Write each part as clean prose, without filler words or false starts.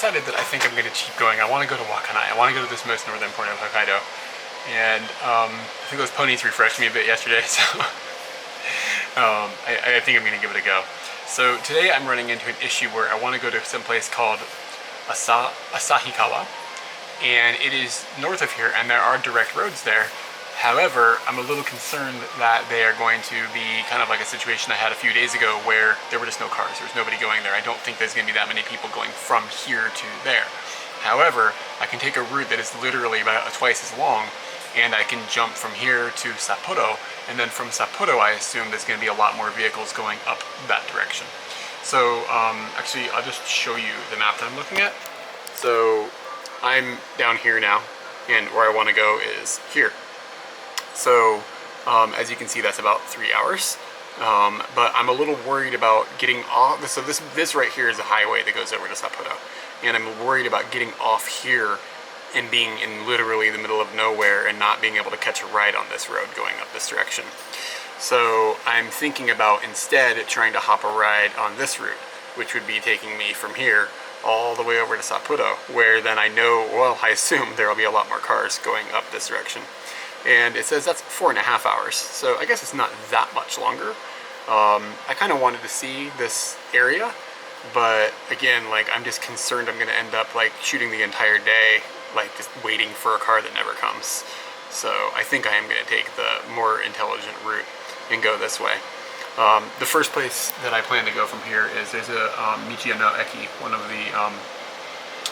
decided that I think I'm going to keep going. I want to go to Wakanai. I want to go to this most northern point of Hokkaido. And I think those ponies refreshed me a bit yesterday, so I think I'm going to give it a go. So today I'm running into an issue where I want to go to some place called Asahikawa, and it is north of here, and there are direct roads there. However, I'm a little concerned that they are going to be kind of like a situation I had a few days ago where there were just no cars. There's nobody going there. I don't think there's going to be that many people going from here to there. However, I can take a route that is literally about twice as long, and I can jump from here to Sapporo, and then from Sapporo I assume there's going to be a lot more vehicles going up that direction. So actually I'll just show you the map that I'm looking at. So I'm down here now, and where I want to go is here. So as you can see, that's about 3 hours, but I'm a little worried about getting off. So this right here is a highway that goes over to Sapporo, and I'm worried about getting off here and being in literally the middle of nowhere and not being able to catch a ride on this road going up this direction. So I'm thinking about instead trying to hop a ride on this route, which would be taking me from here all the way over to Sapporo, where then I know, well, I assume there will be a lot more cars going up this direction. And it says that's 4.5 hours, so I guess it's not that much longer. I kind of wanted to see this area, but again, like, I'm just concerned I'm going to end up like shooting the entire day, like just waiting for a car that never comes. So I think I am going to take the more intelligent route and go this way. The first place that I plan to go from here is there's a Michiyo no Eki, one of the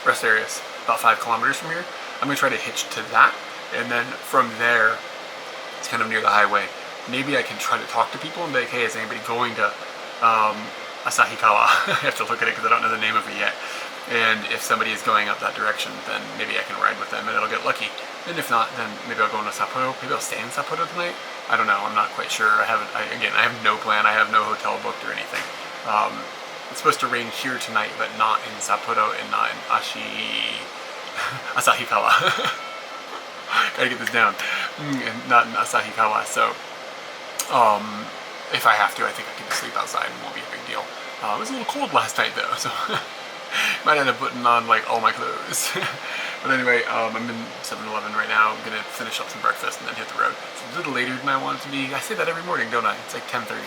rest areas, about 5 kilometers from here. I'm going to try to hitch to that. And then from there, it's kind of near the highway. Maybe I can try to talk to people and be like, hey, is anybody going to Asahikawa? I have to look at it because I don't know the name of it yet. And if somebody is going up that direction, then maybe I can ride with them and it'll get lucky. And if not, then maybe I'll go into Sapporo. Maybe I'll stay in Sapporo tonight. I don't know. I'm not quite sure. I have no plan. I have no hotel booked or anything. It's supposed to rain here tonight, but not in Sapporo and not in Asahikawa. Gotta get this down. And not in Asahikawa. So, if I have to, I think I can just sleep outside and it won't be a big deal. It was a little cold last night though, so might end up putting on like all my clothes. But anyway, I'm in 7-Eleven right now. I'm gonna finish up some breakfast and then hit the road. It's a little later than I want it to be. I say that every morning, don't I? It's like 10:30.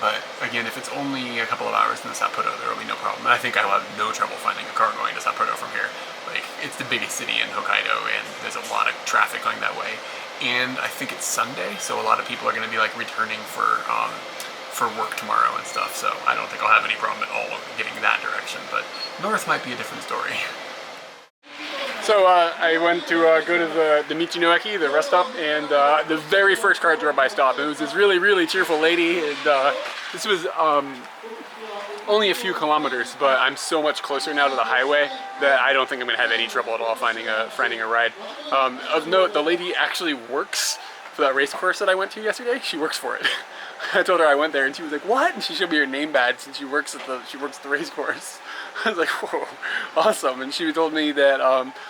But again, if it's only a couple of hours in Sapporo, there will be no problem. And I think I will have no trouble finding a car going to Sapporo from here. Like, it's the biggest city in Hokkaido, and there's a lot of traffic going that way. And I think it's Sunday, so a lot of people are going to be like returning for work tomorrow and stuff. So I don't think I'll have any problem at all getting that direction. But north might be a different story. So I went to go to the Michi no Eki, the rest stop, and the very first car drove by stop. It was this really, really cheerful lady, and this was only a few kilometers, but I'm so much closer now to the highway that I don't think I'm going to have any trouble at all finding a ride. Of note, the lady actually works for that race course that I went to yesterday. She works for it. I told her I went there, and she was like, "What?" And she showed me her name badge, and she works at the race course. I was like, whoa, awesome. And she told me that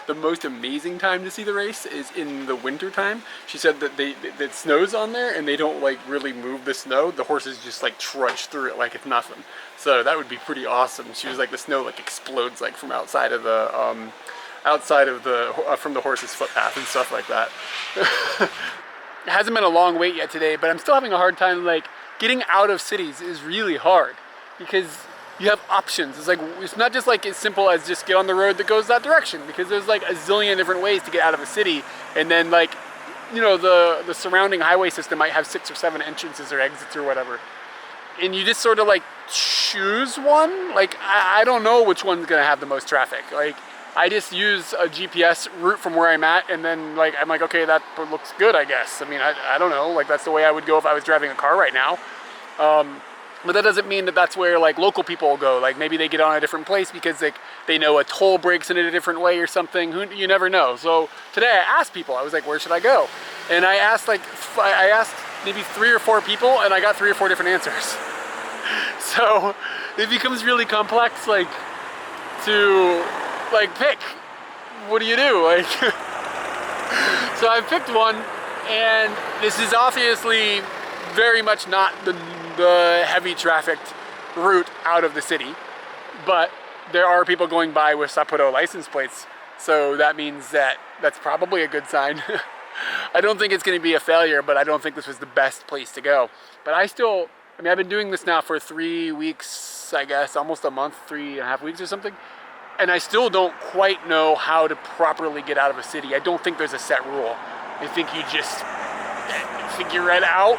the most amazing time to see the race is in the winter time. She said that it snows on there and they don't like really move the snow. The horses just like trudge through it like it's nothing. So that would be pretty awesome. She was like, the snow like explodes like from outside of the from the horse's footpath and stuff like that. It hasn't been a long wait yet today, but I'm still having a hard time. Like, getting out of cities is really hard because you have options. It's like, it's not just like as simple as just get on the road that goes that direction, because there's like a zillion different ways to get out of a city. And then, like, you know, the surrounding highway system might have 6 or 7 entrances or exits or whatever, and you just sort of like choose one. Like, I don't know which one's gonna have the most traffic. Like, I just use a GPS route from where I'm at, and then like I'm like, okay, that looks good, I guess. I mean, I don't know, like that's the way I would go if I was driving a car right now. But that doesn't mean that that's where like local people will go. Like, maybe they get on a different place because like they know a toll breaks in a different way or something. You never know. So today I asked people, I was like, where should I go? And I asked maybe 3 or 4 people, and I got 3 or 4 different answers. So it becomes really complex, like, to like pick. What do you do? Like, so I picked one, and this is obviously very much not the heavy trafficked route out of the city, but there are people going by with Sapporo license plates, so that means that that's probably a good sign. I don't think it's going to be a failure, but I don't think this was the best place to go. But I mean, I've been doing this now for 3 weeks, I guess, almost a month, 3.5 weeks or something, and I still don't quite know how to properly get out of a city. I don't think there's a set rule. I think you just figure it out.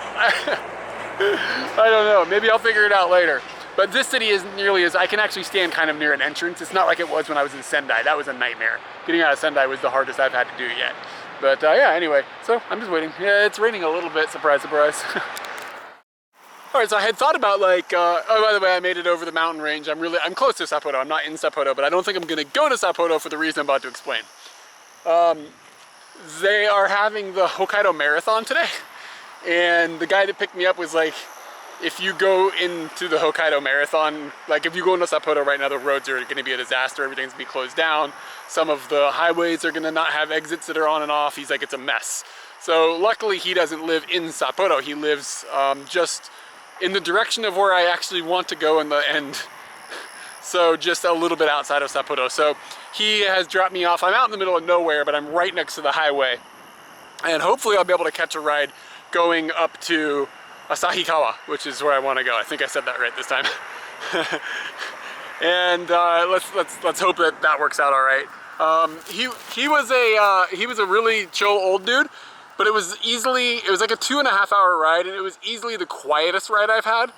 I don't know, maybe I'll figure it out later. But this city isn't nearly as, I can actually stand kind of near an entrance. It's not like it was when I was in Sendai. That was a nightmare. Getting out of Sendai was the hardest I've had to do yet. But yeah, anyway, so I'm just waiting. Yeah, it's raining a little bit, surprise, surprise. All right, so I had thought about like, oh, by the way, I made it over the mountain range. I'm close to Sapporo. I'm not in Sapporo, but I don't think I'm gonna go to Sapporo for the reason I'm about to explain. They are having the Hokkaido Marathon today. And the guy that picked me up was like, if you go into the Hokkaido Marathon, like if you go into Sapporo right now, the roads are going to be a disaster. Everything's going to be closed down. Some of the highways are going to not have exits that are on and off. He's like, it's a mess. So luckily he doesn't live in Sapporo. He lives just in the direction of where I actually want to go in the end. So just a little bit outside of Sapporo. So he has dropped me off. I'm out in the middle of nowhere, but I'm right next to the highway. And hopefully I'll be able to catch a ride going up to Asahikawa, which is where I want to go. I think I said that right this time. And let's hope that that works out all right. He was a really chill old dude, but it was like a 2.5 hour ride, and it was easily the quietest ride I've had.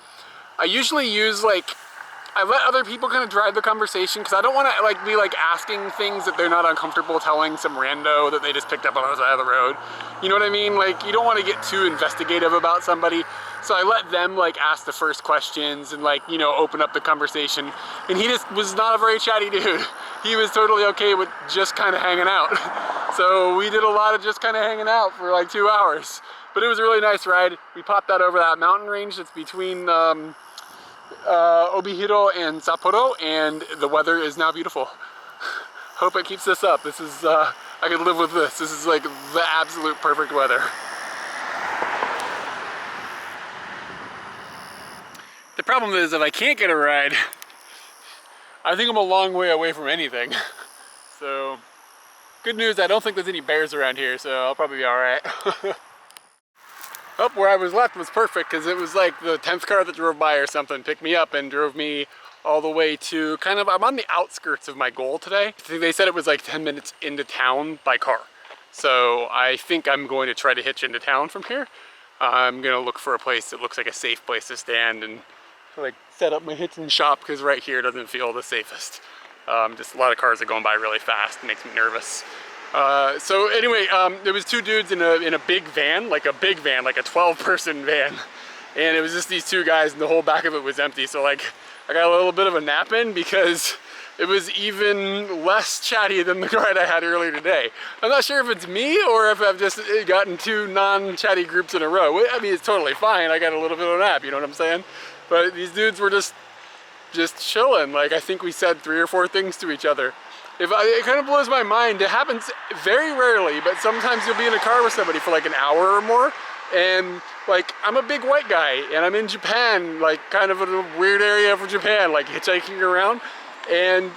I usually use I let other people kind of drive the conversation because I don't want to be asking things that they're not uncomfortable telling some rando that they just picked up on the side of the road. You know what I mean? Like, you don't want to get too investigative about somebody. So I let them ask the first questions and open up the conversation. And he just was not a very chatty dude. He was totally okay with just kind of hanging out. So we did a lot of just kind of hanging out for 2 hours. But it was a really nice ride. We popped that over that mountain range that's between Obihiro and Sapporo, and the weather is now beautiful. Hope it keeps this up. This is, I could live with this. This is the absolute perfect weather. The problem is, if I can't get a ride, I think I'm a long way away from anything. So, good news, I don't think there's any bears around here, so I'll probably be alright. Up where I was left was perfect because it was like the 10th car that drove by or something picked me up and drove me all the way to I'm on the outskirts of my goal today. They said it was 10 minutes into town by car. So I think I'm going to try to hitch into town from here. I'm going to look for a place that looks like a safe place to stand and set up my hitching shop because right here doesn't feel the safest. Just a lot of cars are going by really fast. It makes me nervous. So anyway, there was two dudes in a big van, like a 12-person van, and it was just these two guys, and the whole back of it was empty. So I got a little bit of a nap in because it was even less chatty than the ride I had earlier today. I'm not sure if it's me or if I've just gotten two non-chatty groups in a row. I mean, it's totally fine. I got a little bit of a nap, you know what I'm saying? But these dudes were just chilling. I think we said 3 or 4 things to each other. It kind of blows my mind. It happens very rarely, but sometimes you'll be in a car with somebody for an hour or more, and I'm a big white guy, and I'm in Japan, kind of in a weird area of Japan, hitchhiking around, and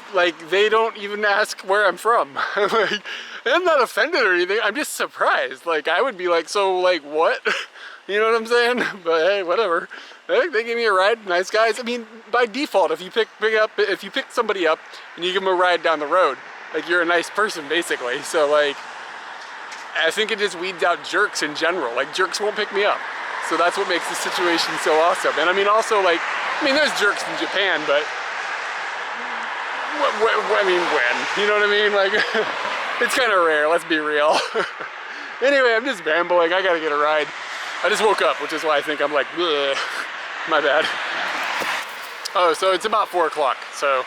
they don't even ask where I'm from. I'm not offended or anything. I'm just surprised. I would be so what? You know what I'm saying? But hey, whatever. They gave me a ride, nice guys. I mean, by default, if you pick somebody up and you give them a ride down the road, you're a nice person, basically. So I think it just weeds out jerks in general. Jerks won't pick me up. So that's what makes the situation so awesome. And I mean, also there's jerks in Japan, but when? You know what I mean? It's kind of rare, let's be real. Anyway, I'm just rambling, I gotta get a ride. I just woke up, which is why I think I'm bleh. My bad. Oh, so it's about 4 o'clock, so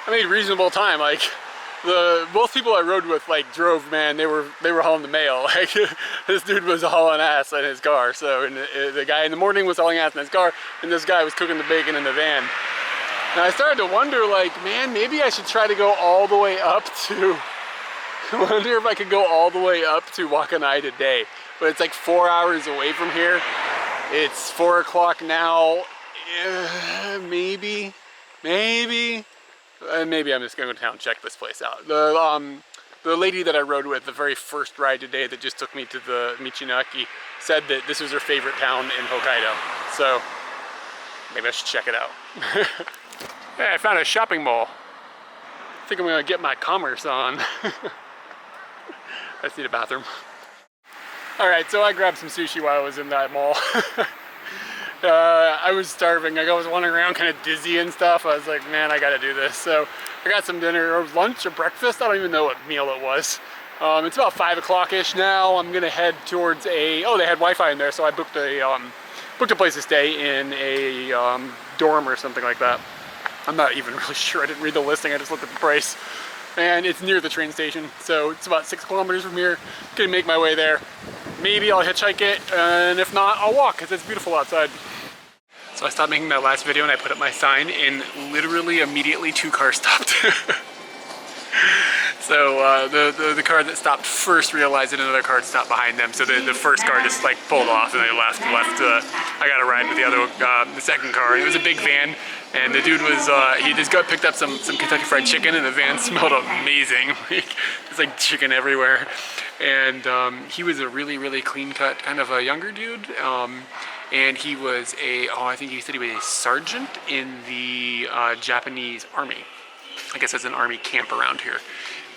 I made reasonable time. Both people I rode with drove, man, they were hauling the mail. This dude was hauling ass in his car, so and the guy in the morning was hauling ass in his car, and this guy was cooking the bacon in the van. And I started to wonder, man, maybe I should try to go all the way up to, I wonder if I could go all the way up to Wakanai today. But it's 4 hours away from here. It's 4 o'clock now. Maybe. maybe I'm just going to go to town and check this place out. The lady that I rode with the very first ride today that just took me to the Michinaki said that this was her favorite town in Hokkaido. So maybe I should check it out. Hey, I found a shopping mall. I think I'm gonna get my commerce on. I just need a bathroom. All right, so I grabbed some sushi while I was in that mall. I was starving. Like, I was wandering around kind of dizzy and stuff. I was like, man, I gotta do this. So I got some dinner, or lunch or breakfast. I don't even know what meal it was. It's about 5 o'clock-ish now. I'm gonna head towards they had Wi-Fi in there, so I booked a place to stay in a dorm or something like that. I'm not even really sure. I didn't read the listing. I just looked at the price. And it's near the train station, so it's about 6 kilometers from here. Gonna make my way there. Maybe I'll hitchhike it, and if not, I'll walk, because it's beautiful outside. So I stopped making that last video and I put up my sign, and literally immediately 2 cars stopped. So the car that stopped first realized that another car had stopped behind them, so the first car just like pulled off and they left. I got a ride with the second car, and it was a big van. And the dude was, he just picked up some Kentucky Fried Chicken, and the van smelled amazing. There's like chicken everywhere. And he was a really, really clean cut, kind of a younger dude. And he was I think he said he was a sergeant in the Japanese army. I guess that's an army camp around here.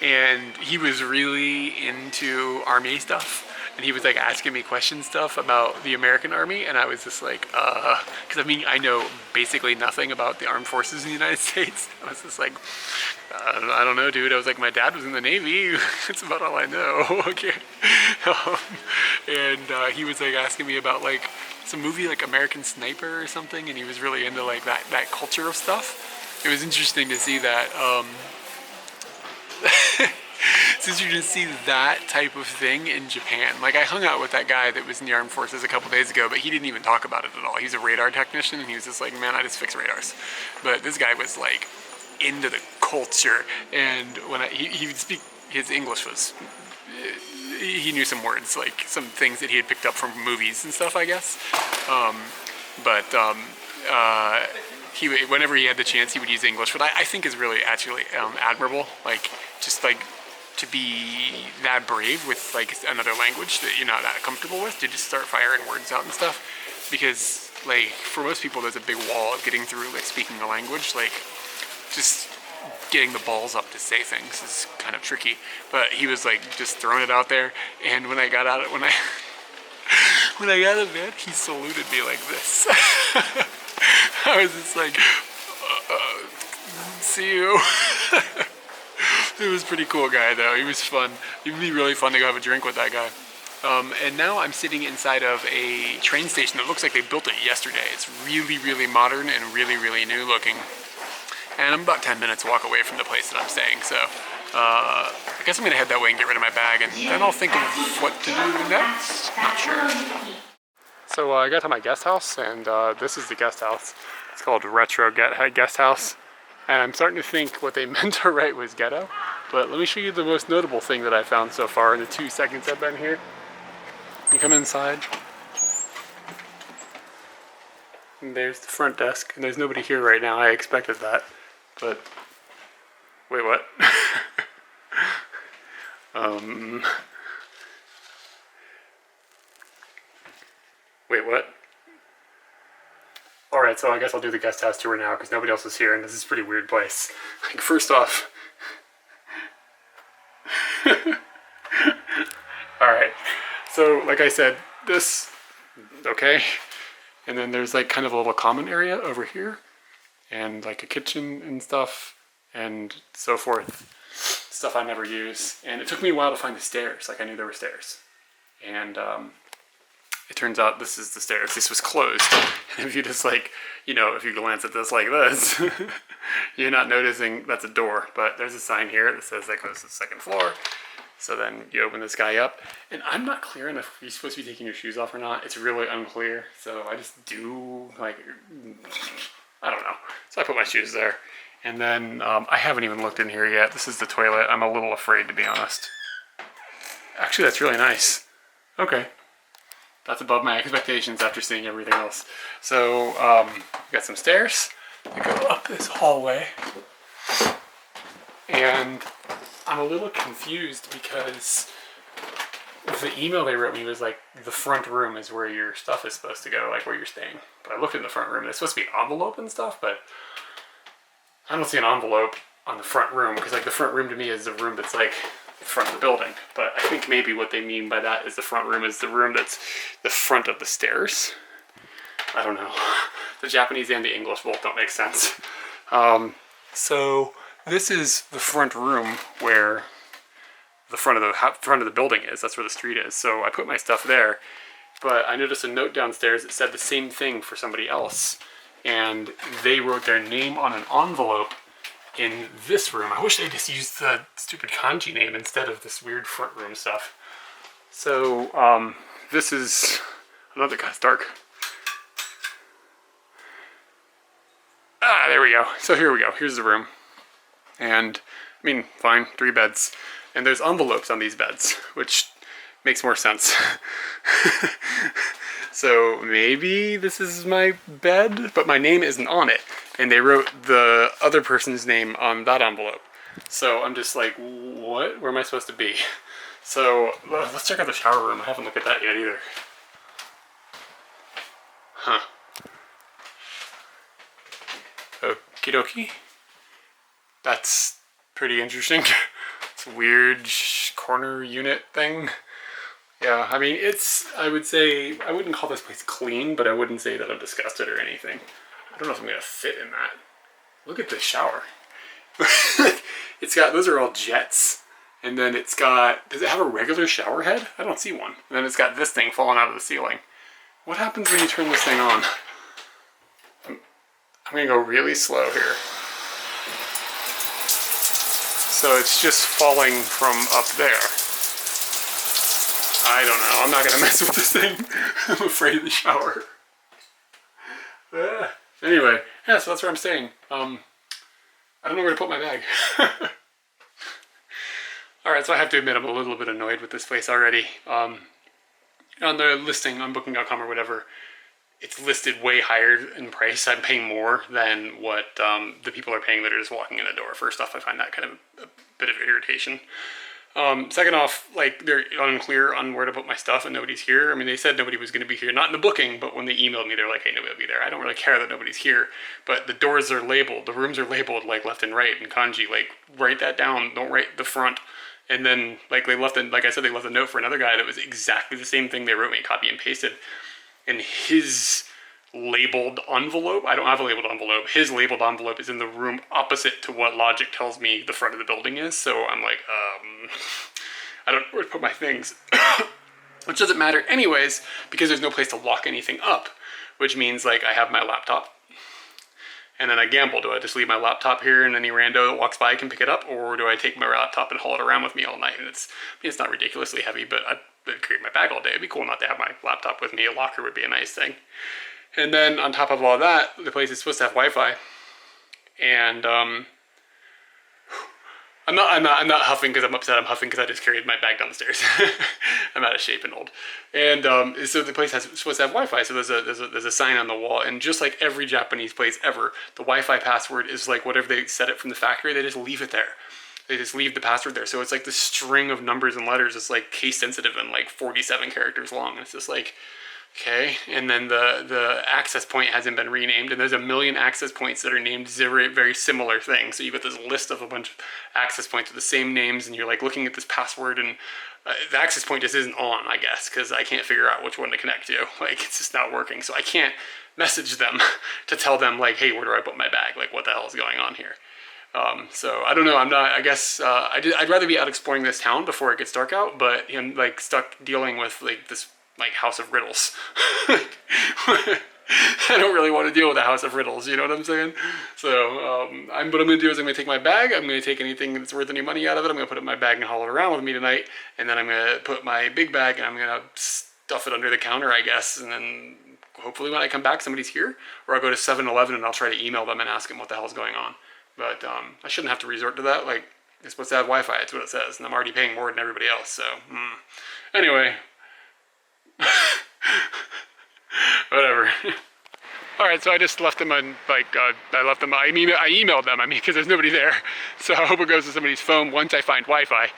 And he was really into army stuff. And he was like asking me stuff about the American Army, and I was just like, because I mean, I know basically nothing about the armed forces in the United States. I was just like, I don't know, dude. I was like, my dad was in the Navy. That's about all I know. Okay. And he was like asking me about like some movie like American Sniper or something, and he was really into like that culture of stuff. It was interesting to see that. Since you just see that type of thing in Japan. Like, I hung out with that guy that was in the armed forces a couple days ago, but he didn't even talk about it at all. He's a radar technician, and he was just like, man, I just fix radars. But this guy was like into the culture, and when he would speak, his English was, he knew some words, like some things that he had picked up from movies and stuff, I guess. Whenever he had the chance, he would use English, but I think is really actually admirable. Like, just like to be that brave with like another language that you're not that comfortable with, to just start firing words out and stuff. Because like for most people, there's a big wall of getting through like speaking the language. Like just getting the balls up to say things is kind of tricky. But he was like just throwing it out there. And when I got out, when I got out of bed, he saluted me like this. I was just like, see you. It was a pretty cool guy though. He was fun. It would be really fun to go have a drink with that guy. And now I'm sitting inside of a train station that looks like they built it yesterday. It's really, really modern and really, really new looking. And I'm about 10 minutes walk away from the place that I'm staying. So I guess I'm gonna head that way and get rid of my bag, and then I'll think of what to do next. Not sure. So I got to my guest house, and this is the guest house. It's called Retro Guest House. And I'm starting to think what they meant to write was ghetto. But let me show you the most notable thing that I found so far in the 2 seconds I've been here. You come inside, and there's the front desk, and there's nobody here right now. I expected that, but wait, what? Wait, what? Alright, so I guess I'll do the guest house tour now because nobody else is here, and this is a pretty weird place. Like, first off... Alright, so like I said, this... Okay. And then there's like kind of a little common area over here, and like a kitchen and stuff, and so forth. Stuff I never use. And it took me a while to find the stairs. Like, I knew there were stairs. And, it turns out this is the stairs. This was closed. And if you just like, you know, if you glance at this like this, you're not noticing that's a door. But there's a sign here that says that goes to the 2nd floor. So then you open this guy up. And I'm not clear on if you're supposed to be taking your shoes off or not. It's really unclear. So I just do, like, I don't know. So I put my shoes there. And then I haven't even looked in here yet. This is the toilet. I'm a little afraid, to be honest. Actually, that's really nice. Okay. That's above my expectations after seeing everything else. So, we got some stairs that go up this hallway. And I'm a little confused because the email they wrote me was like, the front room is where your stuff is supposed to go, like where you're staying. But I looked in the front room, there's supposed to be an envelope and stuff, but I don't see an envelope on the front room, because like the front room to me is the room that's like the front of the building. But I think maybe what they mean by that is the front room is the room that's the front of the stairs. I don't know. The Japanese and the English both don't make sense. So this is the front room where the front of the building is. That's where the street is. So I put my stuff there, but I noticed a note downstairs that said the same thing for somebody else, and they wrote their name on an envelope in this room. I wish they just used the stupid kanji name instead of this weird front room stuff. So this is another guy's dark. Ah, there we go. So here we go. Here's the room. And, I mean, fine, 3 beds. And there's envelopes on these beds, which makes more sense. So maybe this is my bed, but my name isn't on it. And they wrote the other person's name on that envelope. So I'm just like, what? Where am I supposed to be? So let's check out the shower room. I haven't looked at that yet either. Huh. Okie dokie. That's pretty interesting. It's a weird corner unit thing. Yeah, I mean, I would say, I wouldn't call this place clean, but I wouldn't say that I'm disgusted or anything. I don't know if I'm gonna fit in that. Look at this shower. It's got, those are all jets. And then it's got, does it have a regular shower head? I don't see one. And then it's got this thing falling out of the ceiling. What happens when you turn this thing on? I'm gonna go really slow here. So it's just falling from up there. I don't know, I'm not gonna mess with this thing. I'm afraid of the shower. Anyway, yeah, so that's where I'm staying. I don't know where to put my bag. Alright, so I have to admit I'm a little bit annoyed with this place already. On the listing on booking.com or whatever, it's listed way higher in price. I'm paying more than what the people are paying that are just walking in the door. First off, I find that kind of a bit of irritation. Second off, like, they're unclear on where to put my stuff and nobody's here. I mean, they said nobody was going to be here, not in the booking, but when they emailed me, they're like, hey, nobody will be there. I don't really care that nobody's here, but the doors are labeled, the rooms are labeled, like, left and right in kanji. Like, write that down, don't write the front. And then, like, they left, like I said, they left a note for another guy that was exactly the same thing they wrote me, copy and pasted. And his labeled envelope, I don't have a labeled envelope, his labeled envelope is in the room opposite to what logic tells me the front of the building is. So I'm like, I don't know where to put my things. Which doesn't matter anyways, because there's no place to lock anything up. Which means, like, I have my laptop. And then I gamble. Do I just leave my laptop here and any rando that walks by can pick it up? Or do I take my laptop and haul it around with me all night? And it's not ridiculously heavy, but I'd carry my bag all day. It'd be cool not to have my laptop with me. A locker would be a nice thing. And then on top of all that, the place is supposed to have Wi-Fi. And I'm not huffing because I'm upset. I'm huffing because I just carried my bag down the stairs. I'm out of shape and old. And so the place is supposed to have Wi-Fi. So there's a sign on the wall. And just like every Japanese place ever, the Wi-Fi password is like whatever they set it from the factory. They just leave it there. They just leave the password there. So it's like this string of numbers and letters. It's like case sensitive and like 47 characters long. And it's just like, okay. And then the access point hasn't been renamed. And there's a million access points that are named very, very similar things. So you get this list of a bunch of access points with the same names. And you're like looking at this password and the access point just isn't on, I guess, because I can't figure out which one to connect to. Like, it's just not working. So I can't message them to tell them, like, hey, where do I put my bag? Like, what the hell is going on here? So I don't know. I guess I'd rather be out exploring this town before it gets dark out, but I'm like stuck dealing with like this like house of riddles. I don't really want to deal with a house of riddles, you know what I'm saying? So what I'm going to do is I'm going to take my bag, I'm going to take anything that's worth any money out of it, I'm going to put it in my bag and haul it around with me tonight, and then I'm going to put my big bag and I'm going to stuff it under the counter, I guess, and then hopefully when I come back somebody's here, or I'll go to 7-Eleven and I'll try to email them and ask them what the hell's going on. But I shouldn't have to resort to that. Like, it's supposed to have Wi-Fi, that's what it says, and I'm already paying more than everybody else, so, Anyway. Whatever. All right, so I just left them on, like, I emailed them, because there's nobody there. So I hope it goes to somebody's phone once I find Wi-Fi.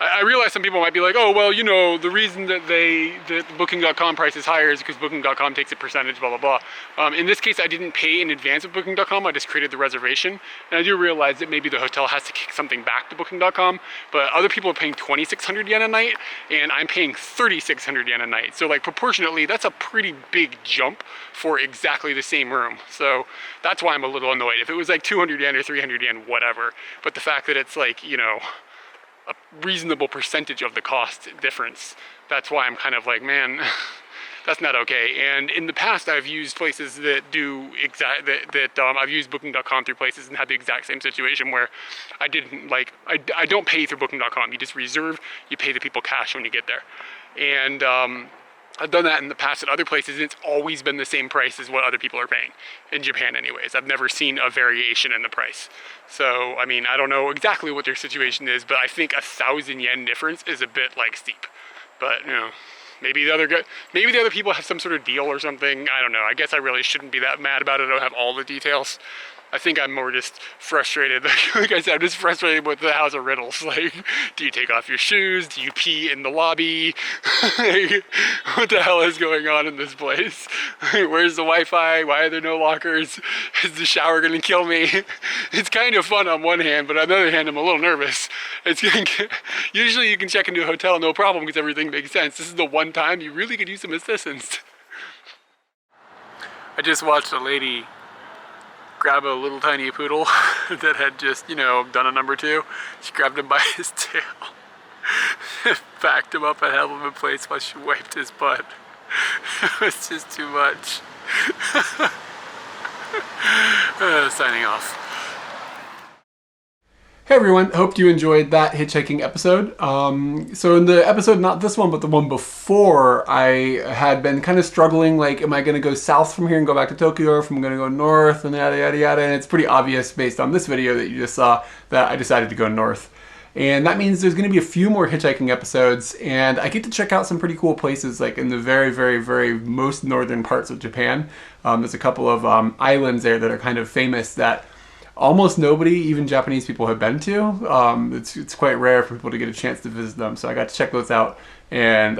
I realize some people might be like, oh, well, you know, the reason that the Booking.com price is higher is because Booking.com takes a percentage, blah, blah, blah. In this case, I didn't pay in advance with Booking.com. I just created the reservation. And I do realize that maybe the hotel has to kick something back to Booking.com, but other people are paying 2,600 yen a night, and I'm paying 3,600 yen a night. So, like, proportionately, that's a pretty big jump for exactly the same room. So that's why I'm a little annoyed. If it was like 200 yen or 300 yen, whatever. But the fact that it's like, you know, a reasonable percentage of the cost difference, that's why I'm kind of like, man, that's not okay. And in the past, I've used places that do I've used Booking.com through places and had the exact same situation where I didn't like, I don't pay through Booking.com. You just reserve, you pay the people cash when you get there. And I've done that in the past at other places, and it's always been the same price as what other people are paying. In Japan anyways. I've never seen a variation in the price. So, I mean, I don't know exactly what their situation is, but I think 1,000 yen difference is a bit, like, steep. But, you know, maybe the other people have some sort of deal or something. I don't know. I guess I really shouldn't be that mad about it. I don't have all the details. I think I'm more just frustrated. Like I said, I'm just frustrated with the house of riddles. Like, do you take off your shoes? Do you pee in the lobby? What the hell is going on in this place? Where's the Wi-Fi? Why are there no lockers? Is the shower gonna kill me? It's kind of fun on one hand, but on the other hand, I'm a little nervous. Usually you can check into a hotel, no problem, because everything makes sense. This is the one time you really could use some assistance. I just watched a lady grab a little tiny poodle that had just, you know, done a number 2. She grabbed him by his tail, backed him up and held him in place while she wiped his butt. It was just too much. Signing off. Hey everyone, hope you enjoyed that hitchhiking episode. So in the episode, not this one, but the one before, I had been kind of struggling, like, am I going to go south from here and go back to Tokyo, or if I'm going to go north, and yada, yada, yada. And it's pretty obvious based on this video that you just saw that I decided to go north. And that means there's going to be a few more hitchhiking episodes, and I get to check out some pretty cool places, like in the very, very, very most northern parts of Japan. There's a couple of islands there that are kind of famous that almost nobody, even Japanese people, have been to. It's quite rare for people to get a chance to visit them, so I got to check those out, and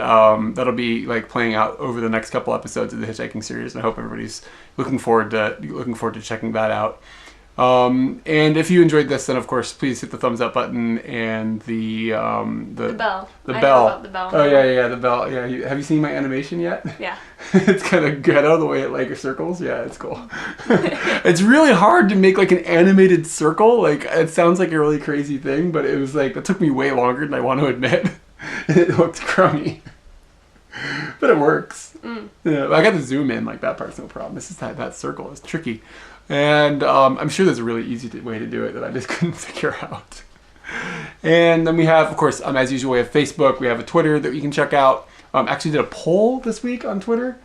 that'll be like playing out over the next couple episodes of the hitchhiking series. And I hope everybody's looking forward to checking that out. And if you enjoyed this, then of course please hit the thumbs up button and the bell. The bell. I know about the bell. Oh yeah, the bell. Yeah, have you seen my animation yet? Yeah. It's kind of ghetto the way it like circles. Yeah, it's cool. It's really hard to make like an animated circle. Like, it sounds like a really crazy thing, but it was like, it took me way longer than I want to admit. It looked crummy. But it works. Yeah, I got to zoom in, like that part's no problem. This is that circle is tricky. And I'm sure there's a really easy way to do it that I just couldn't figure out. And then we have, of course, as usual, we have Facebook, we have a Twitter that you can check out. Actually did a poll this week on Twitter.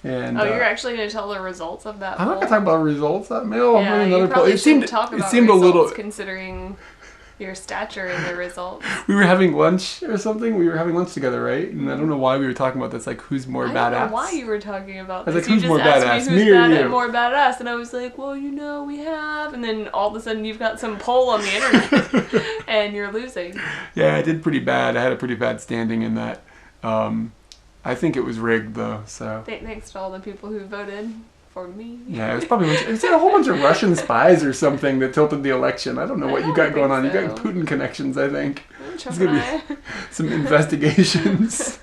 And, you're actually going to tell the results of that poll? I'm not going to talk about results. Yeah, you probably shouldn't talk about results considering your stature in the results. We were having lunch or something. We were having lunch together, right? And I don't know why we were talking about this, like, who's more badass. I don't know why you were talking about this. I was like, who's more badass, me or you? More badass, and I was like, well, you know, we have. And then all of a sudden you've got some poll on the internet, and you're losing. Yeah, I did pretty bad. I had a pretty bad standing in that. I think it was rigged, though, so. Thanks to all the people who voted for me. Yeah, it was probably a whole bunch of Russian spies or something that tilted the election. I don't know what you got going on. So. You got Putin connections, I think. There's going to be some investigations.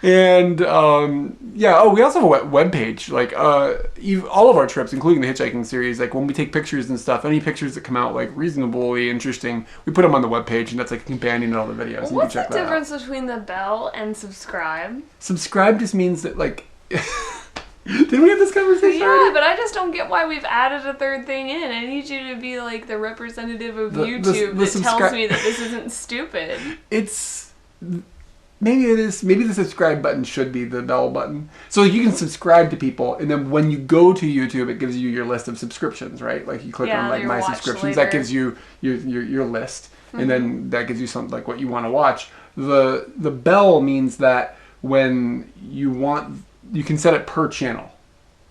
And, yeah, we also have a webpage. Like, all of our trips, including the hitchhiking series, like when we take pictures and stuff, any pictures that come out like reasonably interesting, we put them on the webpage, and that's like a companion to all the videos. Well, what's the difference between the bell and subscribe? Subscribe just means that, like... Didn't we have this conversation? Yeah, but I just don't get why we've added a third thing in. I need you to be like the representative of YouTube that tells me that this isn't stupid. It's... Maybe it is. Maybe the subscribe button should be the bell button. So you can subscribe to people, and then when you go to YouTube, it gives you your list of subscriptions, right? Like you click on like my subscriptions, later. That gives you your list, and then that gives you something like what you want to watch. The bell means that when you want, you can set it per channel.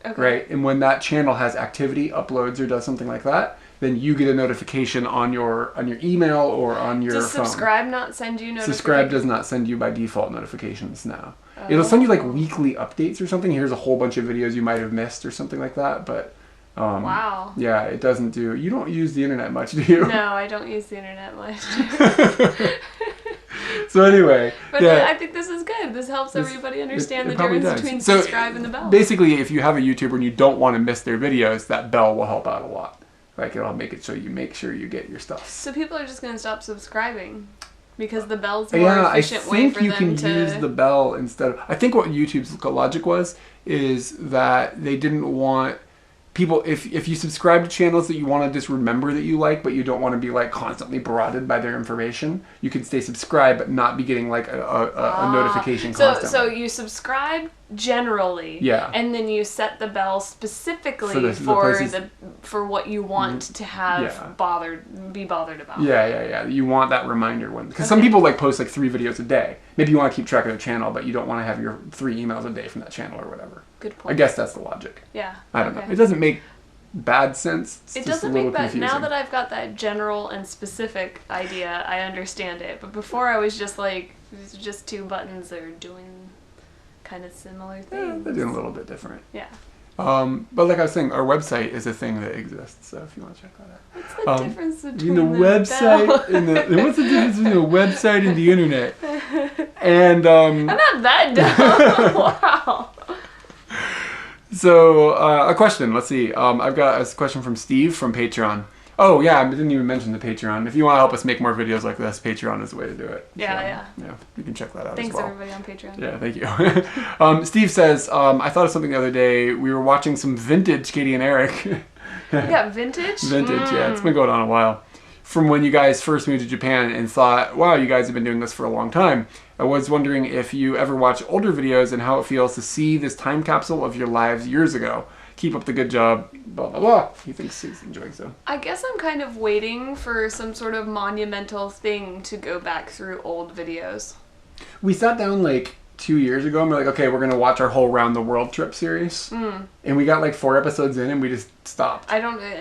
Okay. right? And when that channel has activity, uploads, or does something like that, then you get a notification on your email or on your phone. Does subscribe not send you notifications? Subscribe does not send you by default notifications now. It'll send you like weekly updates or something. Here's a whole bunch of videos you might have missed or something like that, but wow. Yeah, it doesn't do. You don't use the internet much, do you? No, I don't use the internet much. So anyway, but yeah, I think this is good. This helps everybody understand the difference between so subscribe and the bell. Basically, if you have a YouTuber and you don't want to miss their videos, that bell will help out a lot. Like, it'll make it so you make sure you get your stuff. So people are just going to stop subscribing because the bell's a more efficient way for them to... I think you can use the bell instead of... I think what YouTube's logic was is that they didn't want people... If you subscribe to channels that you want to just remember that you like, but you don't want to be like constantly barraged by their information, you can stay subscribed but not be getting like a notification constantly. So you subscribe generally, yeah, and then you set the bell specifically for what you want to have be bothered about. Yeah. You want that reminder one because some people like post like 3 videos a day. Maybe you want to keep track of their channel, but you don't want to have your 3 emails a day from that channel or whatever. Good point. I guess that's the logic. Yeah. I don't know. It doesn't make bad sense. It doesn't make bad. Now that I've got that general and specific idea, I understand it. But before I was just like, these are just 2 buttons that are doing kind of similar things. Yeah, they're doing a little bit different. Yeah. But like I was saying, our website is a thing that exists. So if you want to check that out. What's the difference between the website and the what's the difference between a website and the internet? And I'm not that dumb. Wow. So a question. Let's see. I've got a question from Steve from Patreon. Oh yeah, I didn't even mention the Patreon. If you want to help us make more videos like this, Patreon is the way to do it. Yeah. Yeah, you can check that out Thanks as well. everybody on Patreon. Yeah, thank you. Steve says, I thought of something the other day. We were watching some vintage Katie and Eric. You got vintage? Vintage, yeah. It's been going on a while. From when you guys first moved to Japan and thought, wow, you guys have been doing this for a long time. I was wondering if you ever watch older videos and how it feels to see this time capsule of your lives years ago. Keep up the good job, blah, blah, blah. He thinks he's enjoying so. I guess I'm kind of waiting for some sort of monumental thing to go back through old videos. We sat down like 2 years ago and we're like, okay, we're going to watch our whole Round the World trip series. And we got like 4 episodes in and we just stopped.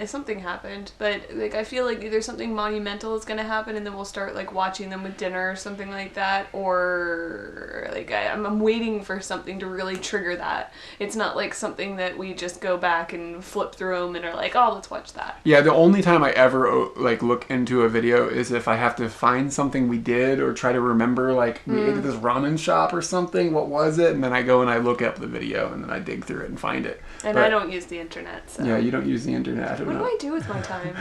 Something happened, but like I feel like either something monumental is going to happen and then we'll start like watching them with dinner or something like that, or like I'm waiting for something to really trigger that. It's not like something that we just go back and flip through them and are like, oh, let's watch that. Yeah, the only time I ever like look into a video is if I have to find something we did or try to remember, like we ate at this ramen shop or something. What was it? And then I go and I look up the video and then I dig through it and find it. And I don't use the internet, so. Yeah, you don't use the internet. What do I do with my time?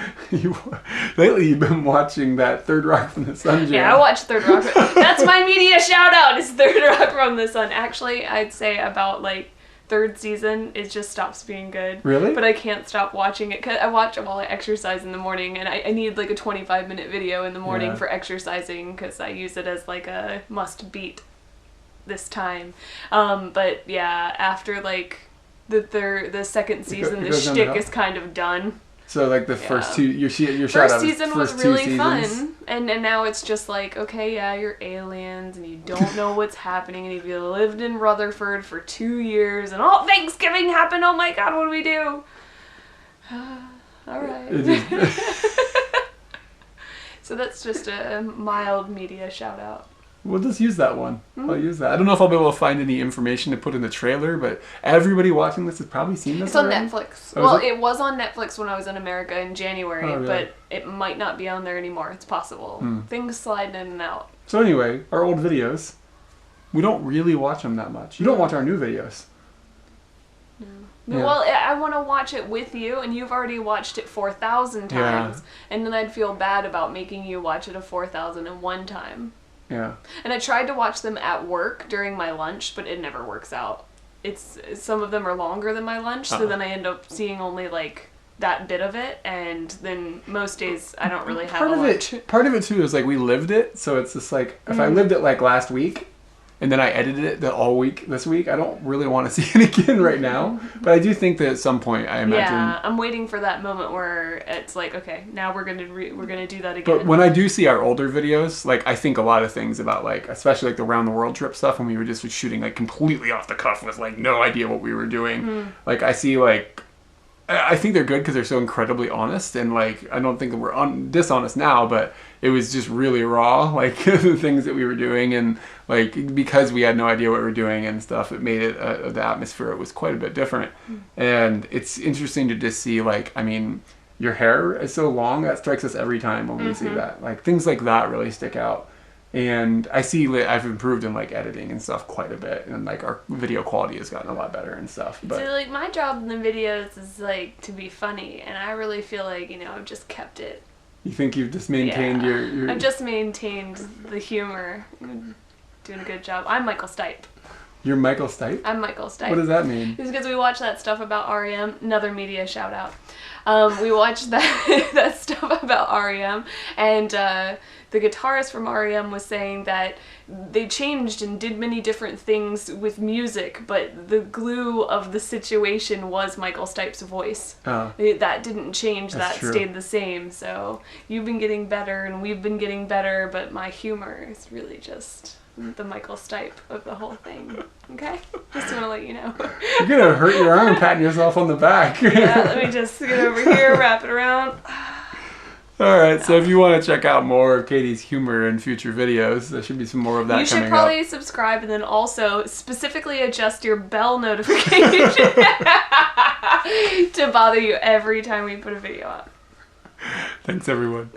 Lately you've been watching that Third Rock from the Sun jam. Yeah, I watch Third Rock. That's my media shout out, is Third Rock from the Sun. Actually, I'd say about like 3rd season, it just stops being good. Really? But I can't stop watching it because I watch it while I exercise in the morning, and I need like a 25-minute video in the morning for exercising because I use it as like a must beat this time. But yeah, after like the 2nd season, the shtick is kind of done. So like the first 2, your shout out. First season was really fun, and now it's just like, okay, yeah, you're aliens and you don't know what's happening, and if you lived in Rutherford for 2 years and all Thanksgiving happened, oh my God, what do we do? All right. So that's just a mild media shout out. We'll just use that one. I'll use that. I don't know if I'll be able to find any information to put in the trailer, but everybody watching this has probably seen this already. It's on Netflix. Well, it was on Netflix when I was in America in January, but it might not be on there anymore. It's possible. Things slide in and out. So anyway, our old videos, we don't really watch them that much. You don't watch our new videos. No. Yeah. Well, I want to watch it with you, and you've already watched it 4,000 times, and then I'd feel bad about making you watch it a 4,001 time. Yeah. And I tried to watch them at work during my lunch, but it never works out. Some of them are longer than my lunch, so then I end up seeing only like that bit of it, and then most days I don't really have a lunch. Part of it too is like we lived it, so it's just like if I lived it like last week, and then I edited it all week this week. I don't really want to see it again right now, but I do think that at some point, I imagine. Yeah, I'm waiting for that moment where it's like, okay, now we're gonna do that again. But when I do see our older videos, like I think a lot of things about like, especially like the round the world trip stuff when we were just shooting like completely off the cuff with like no idea what we were doing. Like I see like, I think they're good because they're so incredibly honest, and like I don't think that we're dishonest now, but it was just really raw, like the things that we were doing, and like because we had no idea what we were doing and stuff, it made it the atmosphere, it was quite a bit different. And it's interesting to just see like, I mean, your hair is so long, that strikes us every time when we see that. Like things like that really stick out. And I see I've improved in like editing and stuff quite a bit, and like our video quality has gotten a lot better and stuff. But so like my job in the videos is like to be funny, and I really feel like, you know, I've just kept it. You think you've just maintained your... I've just maintained the humor. I'm doing a good job. I'm Michael Stipe. You're Michael Stipe? I'm Michael Stipe. What does that mean? It's because we watched that stuff about REM. Another media shout out. We watched that stuff about REM, and the guitarist from REM was saying that they changed and did many different things with music, but the glue of the situation was Michael Stipe's voice. Oh. That didn't change. That stayed the same. So you've been getting better, and we've been getting better, but my humor is really just the Michael Stipe of the whole thing. Okay? Just want to let you know. You're going to hurt your arm patting yourself on the back. Yeah, let me just get over here, wrap it around. Alright, so if you want to check out more of Katie's humor in future videos, there should be some more of that coming up. You should probably subscribe, and then also specifically adjust your bell notification to bother you every time we put a video up. Thanks, everyone.